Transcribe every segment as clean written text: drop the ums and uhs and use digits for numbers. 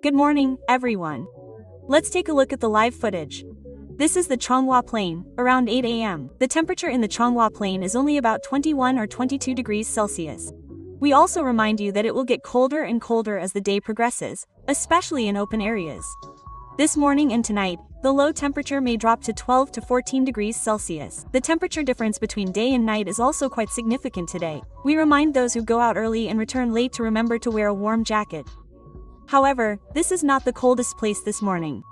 Good morning, everyone. Let's take a look at the live footage. This is the Changhua Plain, around 8 a.m. The temperature in the Changhua Plain is only about 21 or 22 degrees Celsius. We also remind you that it will get colder and colder as the day progresses, especially in open areas. This morning and tonight, the low temperature may drop to 12 to 14 degrees Celsius. The temperature difference between day and night is also quite significant today. We remind those who go out early and return late to remember to wear a warm jacket. However, this is not the coldest place this morning.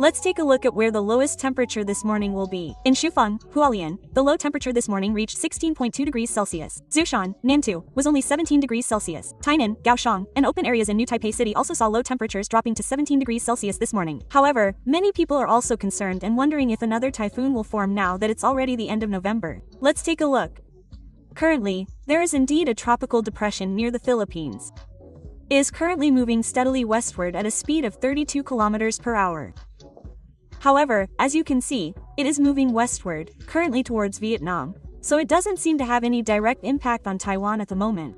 Let's take a look at where the lowest temperature this morning will be. In Shufeng, Hualien, the low temperature this morning reached 16.2 degrees Celsius. Zhoushan, Nantou, was only 17 degrees Celsius. Tainan, Kaohsiung, and open areas in New Taipei City also saw low temperatures dropping to 17 degrees Celsius this morning. However, many people are also concerned and wondering if another typhoon will form now that it's already the end of November. Let's take a look. Currently, there is indeed a tropical depression near the Philippines. It is currently moving steadily westward at a speed of 32 kilometers per hour. However, as you can see, it is moving westward, currently towards Vietnam, so it doesn't seem to have any direct impact on Taiwan at the moment.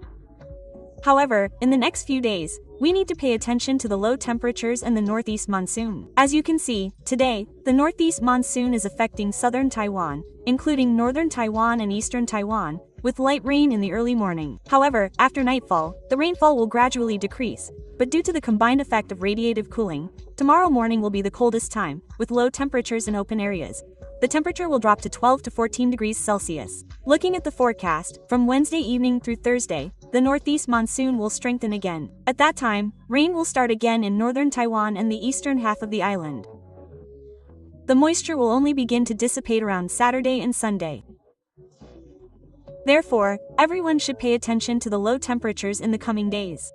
However, in the next few days, we need to pay attention to the low temperatures and the northeast monsoon. As you can see, today, the northeast monsoon is affecting southern Taiwan, including northern Taiwan and eastern Taiwan, with light rain in the early morning. However, after nightfall, the rainfall will gradually decrease, but due to the combined effect of radiative cooling, tomorrow morning will be the coldest time, with low temperatures in open areas. The temperature will drop to 12 to 14 degrees Celsius. Looking at the forecast, from Wednesday evening through Thursday, the northeast monsoon will strengthen again. At that time, rain will start again in northern Taiwan and the eastern half of the island. The moisture will only begin to dissipate around Saturday and Sunday. Therefore, everyone should pay attention to the low temperatures in the coming days.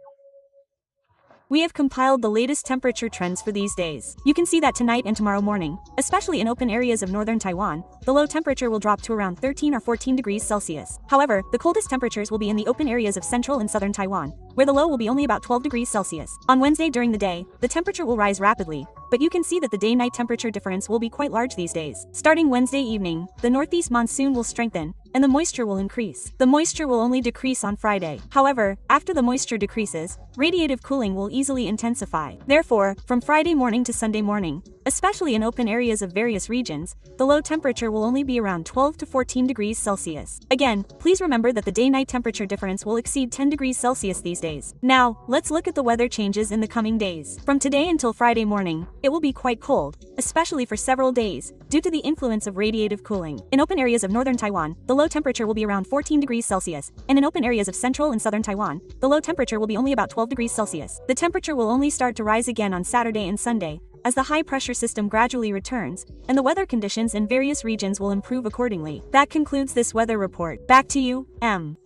We have compiled the latest temperature trends for these days. You can see that tonight and tomorrow morning, especially in open areas of northern Taiwan, the low temperature will drop to around 13 or 14 degrees Celsius. However, the coldest temperatures will be in the open areas of central and southern Taiwan, where the low will be only about 12 degrees Celsius. On Wednesday during the day, the temperature will rise rapidly, but you can see that the day-night temperature difference will be quite large these days. Starting Wednesday evening, the northeast monsoon will strengthen, and the moisture will increase. The moisture will only decrease on Friday. However, after the moisture decreases, radiative cooling will easily intensify. Therefore, from Friday morning to Sunday morning, especially in open areas of various regions, the low temperature will only be around 12 to 14 degrees Celsius. Again, please remember that the day-night temperature difference will exceed 10 degrees Celsius these days. Now, let's look at the weather changes in the coming days. From today until Friday morning, it will be quite cold, especially for several days, due to the influence of radiative cooling. In open areas of northern Taiwan, the low temperature will be around 14 degrees Celsius, and in open areas of central and southern Taiwan, the low temperature will be only about 12 degrees Celsius. The temperature will only start to rise again on Saturday and Sunday, as the high-pressure system gradually returns, and the weather conditions in various regions will improve accordingly. That concludes this weather report. Back to you, M.